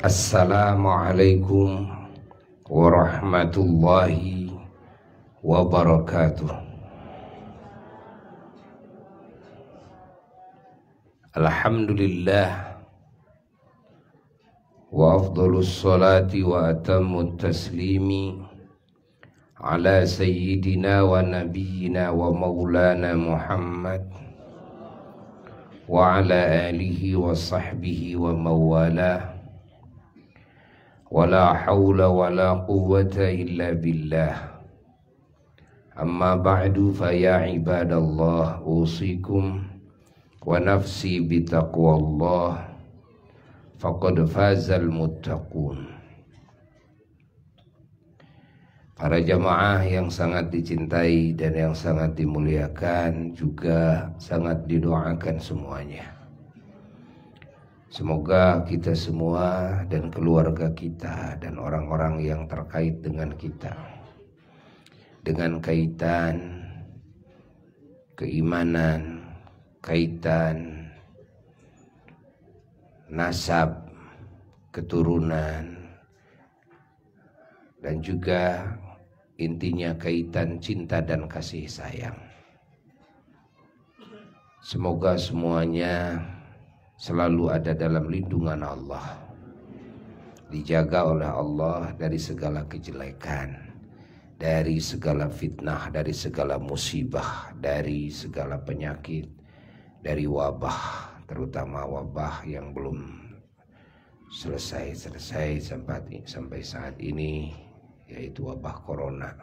Assalamualaikum warahmatullahi wabarakatuh. Alhamdulillah wa afdhalus salati wa atammut taslimi ala sayyidina wa nabiyyina wa maulana Muhammad wa ala alihi wa sahbihi wa mawalah. Wala hawla wala quwwata illa billah. Amma ba'du fa ya ibadallah, usikum wa nafsi bitaqwallah, faqad fazal muttaqun. Para jamaah yang sangat dicintai dan yang sangat dimuliakan, juga sangat didoakan semuanya. Semoga kita semua dan keluarga kita dan orang-orang yang terkait dengan kita, dengan kaitan keimanan, kaitan nasab, keturunan, dan juga intinya kaitan cinta dan kasih sayang. Semoga semuanya selalu ada dalam lindungan Allah, dijaga oleh Allah dari segala kejelekan, dari segala fitnah, dari segala musibah, dari segala penyakit, dari wabah, terutama wabah yang belum selesai sampai saat ini, yaitu wabah corona.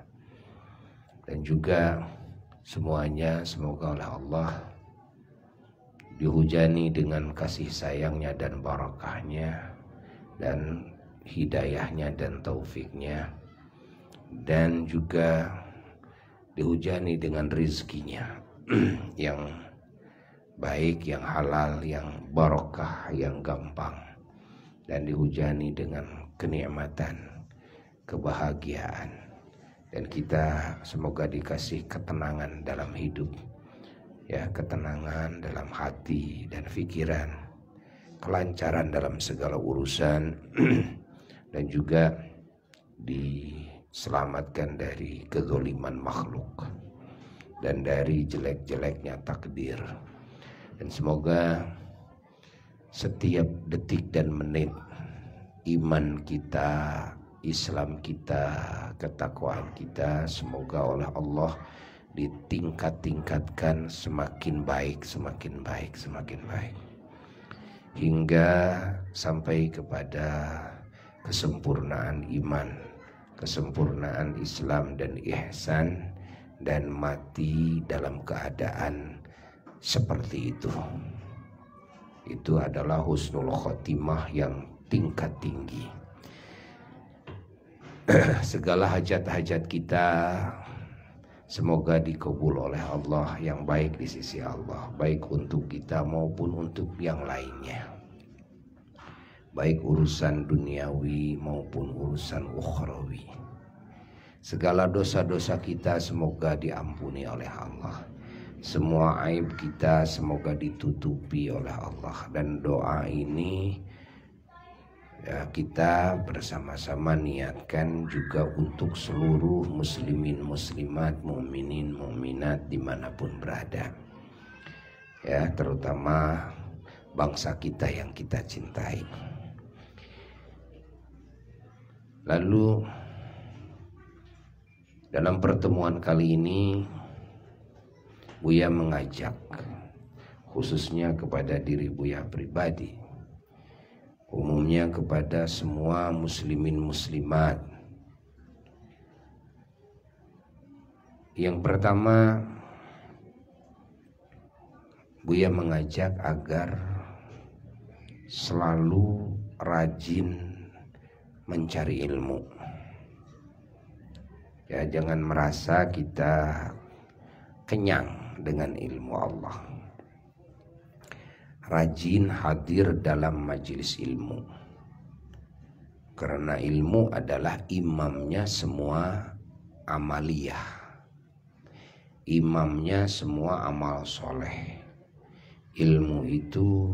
Dan juga semuanya semoga oleh Allah dihujani dengan kasih sayangnya dan barakahnya dan hidayahnya dan taufiknya, dan juga dihujani dengan rizkinya yang baik, yang halal, yang barakah, yang gampang, dan dihujani dengan kenikmatan, kebahagiaan, dan kita semoga dikasih ketenangan dalam hidup, ya, ketenangan dalam hati dan pikiran, kelancaran dalam segala urusan, dan juga diselamatkan dari kezaliman makhluk dan dari jelek-jeleknya takdir. Dan semoga setiap detik dan menit iman kita, Islam kita, ketakwaan kita semoga oleh Allah ditingkat-tingkatkan semakin baik, semakin baik, semakin baik, hingga sampai kepada kesempurnaan iman, kesempurnaan Islam dan ihsan, dan mati dalam keadaan seperti itu. Itu adalah husnul khotimah yang tingkat tinggi. Segala hajat-hajat kita semoga dikabul oleh Allah yang baik di sisi Allah, baik untuk kita maupun untuk yang lainnya, baik urusan duniawi maupun urusan ukhrawi. Segala dosa-dosa kita semoga diampuni oleh Allah, semua aib kita semoga ditutupi oleh Allah. Dan doa ini ya, kita bersama-sama niatkan juga untuk seluruh muslimin muslimat, mukminin mukminat dimanapun berada, ya, terutama bangsa kita yang kita cintai. Lalu dalam pertemuan kali ini Buya mengajak khususnya kepada diri Buya pribadi, umumnya kepada semua muslimin muslimat. Yang pertama, Buya mengajak agar selalu rajin mencari ilmu. Ya, jangan merasa kita kenyang dengan ilmu Allah. Rajin hadir dalam majelis ilmu, karena ilmu adalah imamnya semua amaliyah, imamnya semua amal soleh. Ilmu itu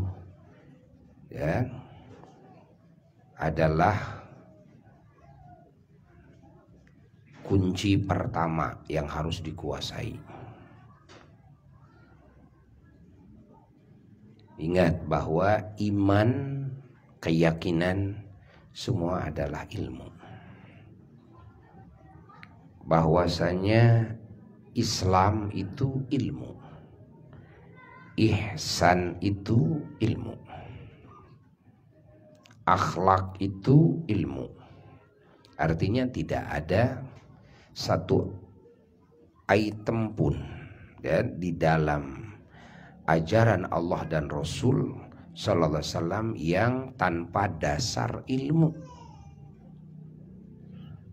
ya adalah kunci pertama yang harus dikuasai. Ingat bahwa iman, keyakinan semua adalah ilmu. Bahwasanya Islam itu ilmu, ihsan itu ilmu, akhlak itu ilmu. Artinya tidak ada satu item pun di dalam ajaran Allah dan Rasul Sallallahu Alaihi Wasallam yang tanpa dasar ilmu.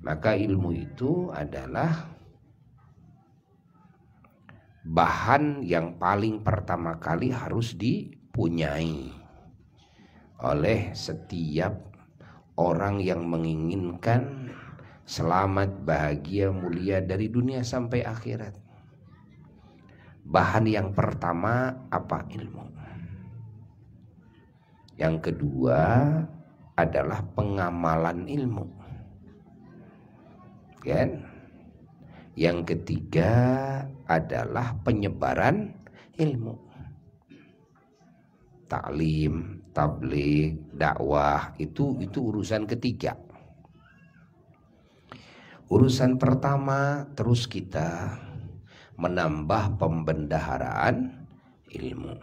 Maka ilmu itu adalah bahan yang paling pertama kali harus dipunyai oleh setiap orang yang menginginkan selamat, bahagia, mulia dari dunia sampai akhirat. Bahan yang pertama apa? Ilmu. Yang kedua adalah pengamalan ilmu, kan? Yang ketiga adalah penyebaran ilmu, taklim, tabligh, dakwah, itu urusan ketiga. Urusan pertama terus kita menambah pembendaharaan ilmu,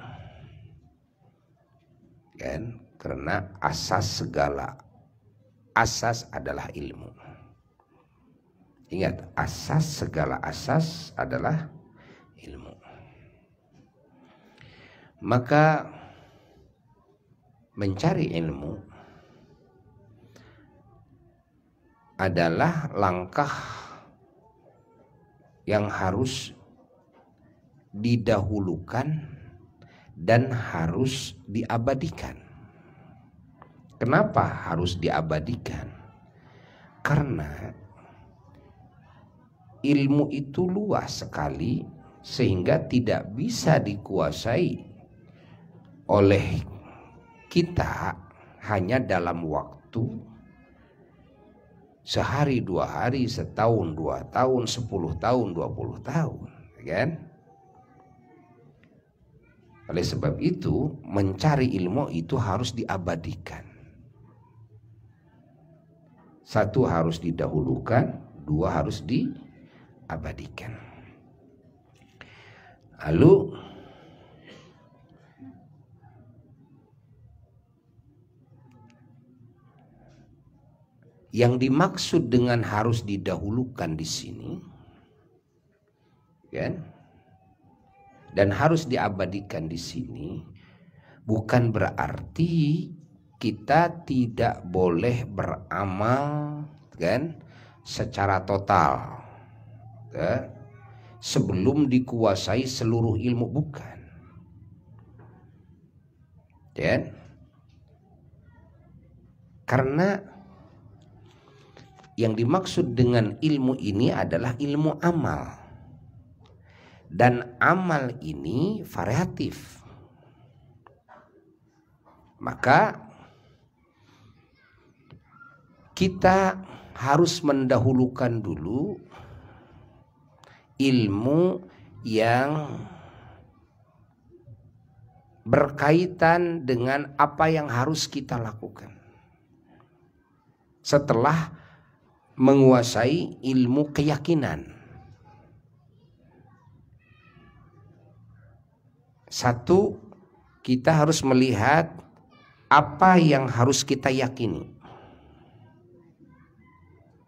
kan? Karena asas segala asas adalah ilmu. Ingat, asas segala asas adalah ilmu. Maka mencari ilmu adalah langkah yang harus didahulukan dan harus diabadikan. Kenapa harus diabadikan? Karena ilmu itu luas sekali sehingga tidak bisa dikuasai oleh kita hanya dalam waktu sehari, 2 hari, setahun, 2 tahun, 10 tahun, 20 tahun, kan? Oleh sebab itu, mencari ilmu itu harus diabadikan. 1 harus didahulukan, 2 harus diabadikan. Lalu yang dimaksud dengan harus didahulukan di sini, kan? Dan harus diabadikan di sini bukan berarti kita tidak boleh beramal, kan, secara total, kan, sebelum dikuasai seluruh ilmu, bukan, kan? Karena yang dimaksud dengan ilmu ini adalah ilmu amal. Dan amal ini variatif. Maka kita harus mendahulukan dulu ilmu yang berkaitan dengan apa yang harus kita lakukan setelah menguasai ilmu keyakinan. 1, kita harus melihat apa yang harus kita yakini,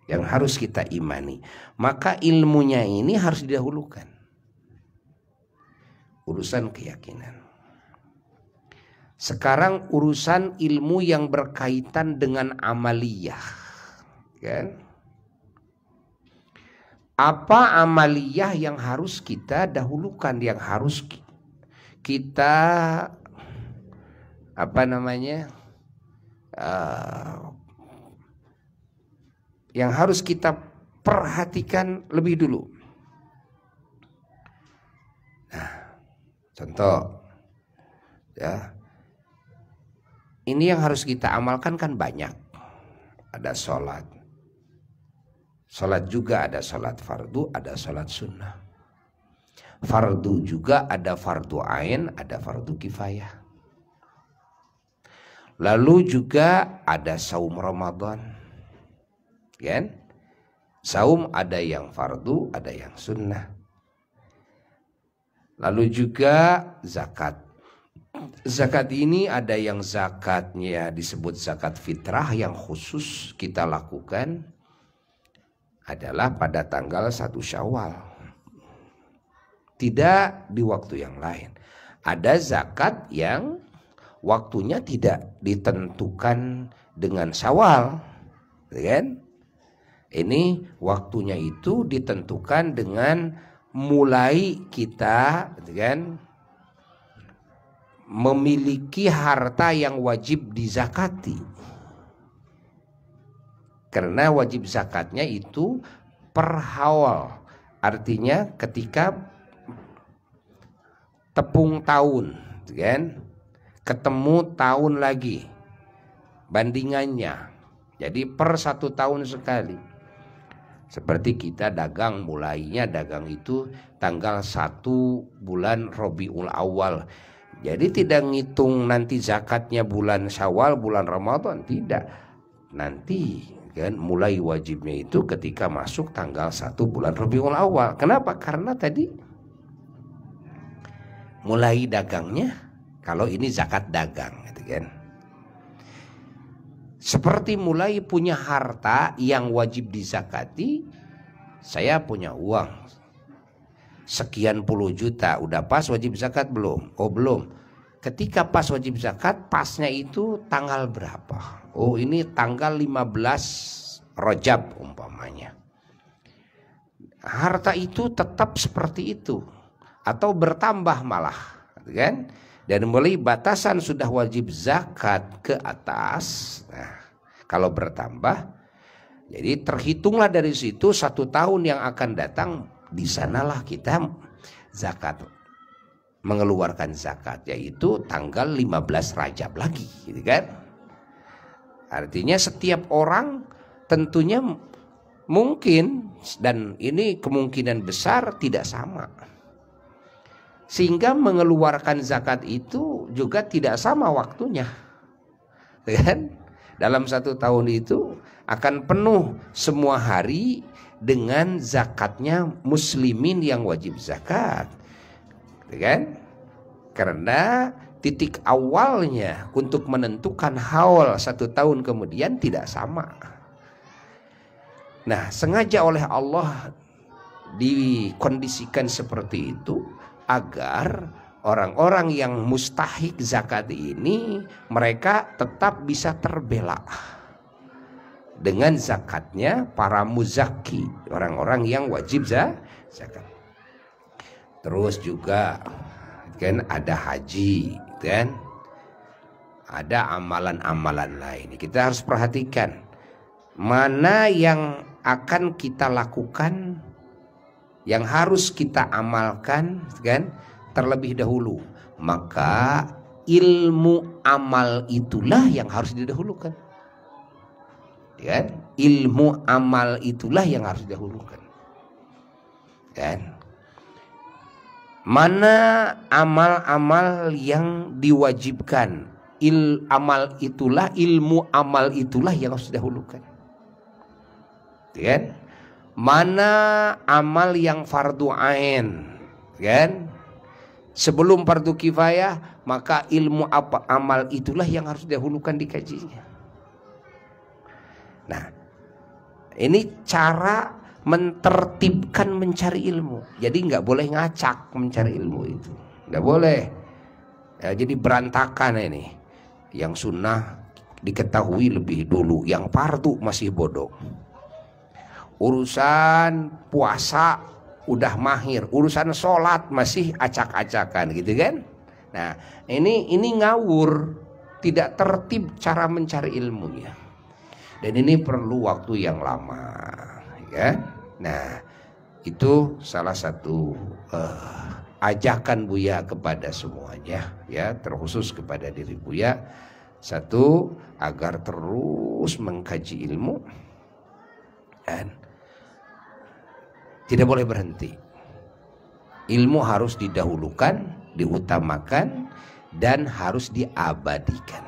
yang harus kita imani. Maka ilmunya ini harus didahulukan. Urusan keyakinan. Sekarang urusan ilmu yang berkaitan dengan amaliyah, kan? Apa amaliyah yang harus kita dahulukan, yang harus kita yang harus kita perhatikan lebih dulu. Nah, contoh ya, ini yang harus kita amalkan kan banyak, ada sholat. Sholat juga ada sholat fardu, ada sholat sunnah. Fardu juga ada fardu ain, ada fardu kifayah. Lalu juga ada saum Ramadan, kan? Saum ada yang fardu, ada yang sunnah. Lalu juga zakat. Zakat ini ada yang zakatnya disebut zakat fitrah, yang khusus kita lakukan adalah pada tanggal 1 Syawal. Tidak di waktu yang lain. Ada zakat yang waktunya tidak ditentukan dengan Syawal, kan? Ini waktunya itu ditentukan dengan mulai kita, kan, memiliki harta yang wajib dizakati. Karena wajib zakatnya itu per haul, artinya ketika tepung tahun, kan, ketemu tahun lagi bandingannya, jadi per 1 tahun sekali. Seperti kita dagang, mulainya dagang itu tanggal 1 bulan Rabiul Awal. Jadi tidak ngitung nanti zakatnya bulan Syawal, bulan Ramadan, tidak. Nanti kan mulai wajibnya itu ketika masuk tanggal 1 bulan Rabiul Awal. Kenapa? Karena tadi mulai dagangnya, kalau ini zakat dagang, gitu kan. Seperti mulai punya harta yang wajib dizakati. Saya punya uang sekian puluh juta, udah pas wajib zakat belum? Oh belum. Ketika pas wajib zakat, pasnya itu tanggal berapa? Oh ini tanggal 15 Rajab umpamanya. Harta itu tetap seperti itu atau bertambah malah, kan? Dan mulai batasan sudah wajib zakat ke atas. Nah, kalau bertambah, jadi terhitunglah dari situ 1 tahun yang akan datang, di sanalah kita zakat, mengeluarkan zakat, yaitu tanggal 15 Rajab lagi, gitu kan? Artinya setiap orang tentunya mungkin, dan ini kemungkinan besar tidak sama. Sehingga mengeluarkan zakat itu juga tidak sama waktunya, kan? Dalam 1 tahun itu akan penuh semua hari dengan zakatnya muslimin yang wajib zakat, kan? Karena titik awalnya untuk menentukan haul 1 tahun kemudian tidak sama. Nah, sengaja oleh Allah dikondisikan seperti itu agar orang-orang yang mustahik zakat ini mereka tetap bisa terbela dengan zakatnya para muzaki, orang-orang yang wajib zakat. Terus juga kan ada haji, kan, ada amalan-amalan lain. Kita harus perhatikan mana yang akan kita lakukan, yang harus kita amalkan, kan, terlebih dahulu. Maka ilmu amal itulah yang harus didahulukan, kan? Ilmu amal itulah yang harus didahulukan, kan? Mana amal-amal yang diwajibkan, amal itulah, ilmu amal itulah yang harus didahulukan, kan? Mana amal yang fardu ain, kan? Sebelum fardu kifayah, maka ilmu amal itulah yang harus didahulukan dikajinya. Nah, ini cara mentertibkan mencari ilmu. Jadi nggak boleh ngacak mencari ilmu itu, nggak boleh. Ya, jadi berantakan ini. Yang sunnah diketahui lebih dulu, yang fardu masih bodoh. Urusan puasa udah mahir, urusan sholat masih acak-acakan, gitu kan? Nah, ini ngawur, tidak tertib cara mencari ilmunya, dan ini perlu waktu yang lama, ya. Nah, itu salah satu ajakan Buya kepada semuanya, ya, terkhusus kepada diri Buya. Satu, agar terus mengkaji ilmu dan tidak boleh berhenti. Ilmu harus didahulukan, diutamakan, dan harus diabadikan.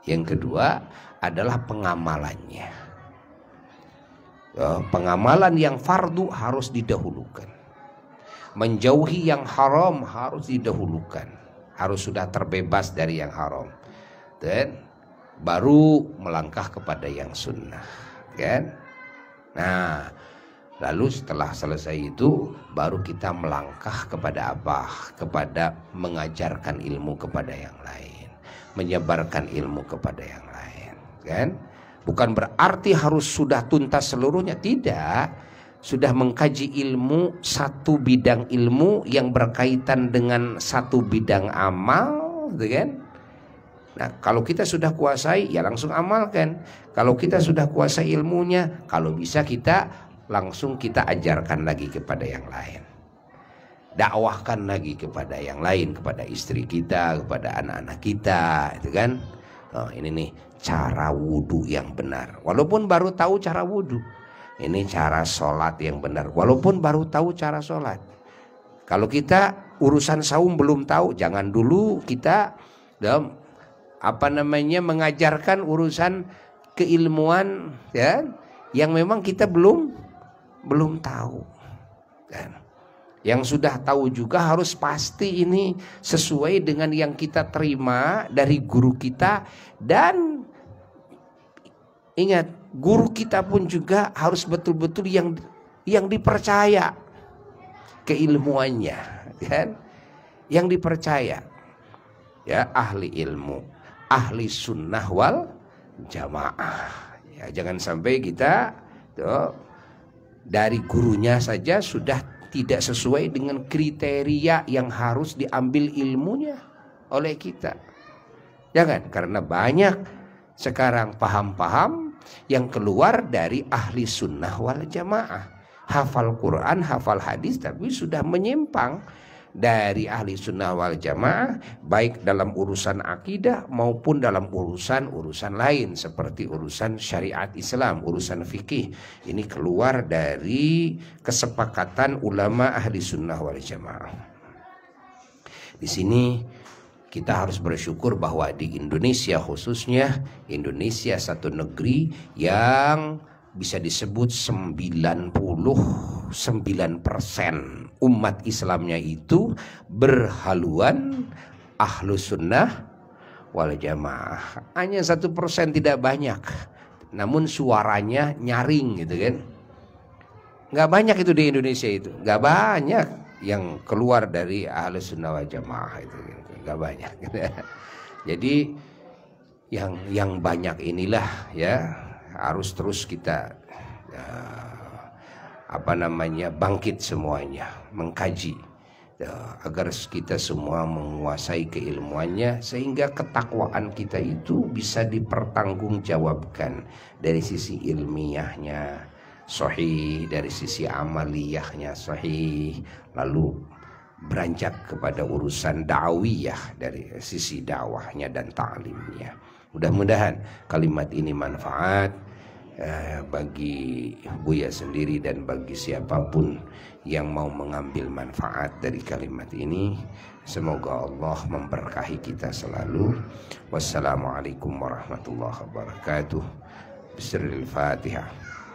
Yang kedua adalah pengamalannya. Pengamalan yang fardu harus didahulukan. Menjauhi yang haram harus didahulukan. Harus sudah terbebas dari yang haram. Dan baru melangkah kepada yang sunnah, kan? Nah, lalu setelah selesai itu baru kita melangkah kepada apa? Kepada mengajarkan ilmu kepada yang lain, menyebarkan ilmu kepada yang lain, kan? Bukan berarti harus sudah tuntas seluruhnya, tidak. Sudah mengkaji ilmu, satu bidang ilmu yang berkaitan dengan satu bidang amal, gitu kan? Nah, kalau kita sudah kuasai, ya langsung amalkan. Kalau kita sudah kuasai ilmunya, kalau bisa kita langsung kita ajarkan lagi kepada yang lain. Dakwahkan lagi kepada yang lain, kepada istri kita, kepada anak-anak kita, itu kan. Oh, ini nih cara wudhu yang benar. Walaupun baru tahu cara wudhu. Ini cara sholat yang benar. Walaupun baru tahu cara sholat. Kalau kita urusan saum belum tahu, jangan dulu kita mengajarkan urusan keilmuan, ya, yang memang kita belum tahu, kan? Yang sudah tahu juga harus pasti ini sesuai dengan yang kita terima dari guru kita. Dan ingat, guru kita pun juga harus betul-betul yang dipercaya keilmuannya, kan? Yang dipercaya, ya, ahli ilmu, ahli sunnah wal jamaah. Ya, jangan sampai kita dari gurunya saja sudah tidak sesuai dengan kriteria yang harus diambil ilmunya oleh kita. Jangan, karena banyak sekarang paham-paham yang keluar dari ahli sunnah wal jamaah. Hafal Quran, hafal hadis, tapi sudah menyimpang dari ahli sunnah wal jamaah, baik dalam urusan akidah maupun dalam urusan lain seperti urusan syariat Islam, urusan fikih. Ini keluar dari kesepakatan ulama ahli sunnah wal jamaah. Di sini kita harus bersyukur bahwa di Indonesia khususnya, Indonesia satu negeri yang bisa disebut 99% umat Islamnya itu berhaluan ahlus sunnah wal jamaah. Hanya 1% tidak banyak, namun suaranya nyaring, gitu kan. Nggak banyak itu di Indonesia, itu nggak banyak yang keluar dari ahlus sunnah wal jamaah itu, nggak banyak. Jadi yang banyak inilah, ya, harus terus kita bangkit semuanya, mengkaji, agar kita semua menguasai keilmuannya, sehingga ketakwaan kita itu bisa dipertanggungjawabkan dari sisi ilmiahnya sahih, dari sisi amaliyahnya sahih, lalu beranjak kepada urusan da'wiyah dari sisi dakwahnya dan ta'limnya. Mudah-mudahan kalimat ini manfaat bagi Buya sendiri dan bagi siapapun yang mau mengambil manfaat dari kalimat ini. Semoga Allah memberkahi kita selalu. Wassalamualaikum warahmatullahi wabarakatuh. Bismillahirrahmanirrahim.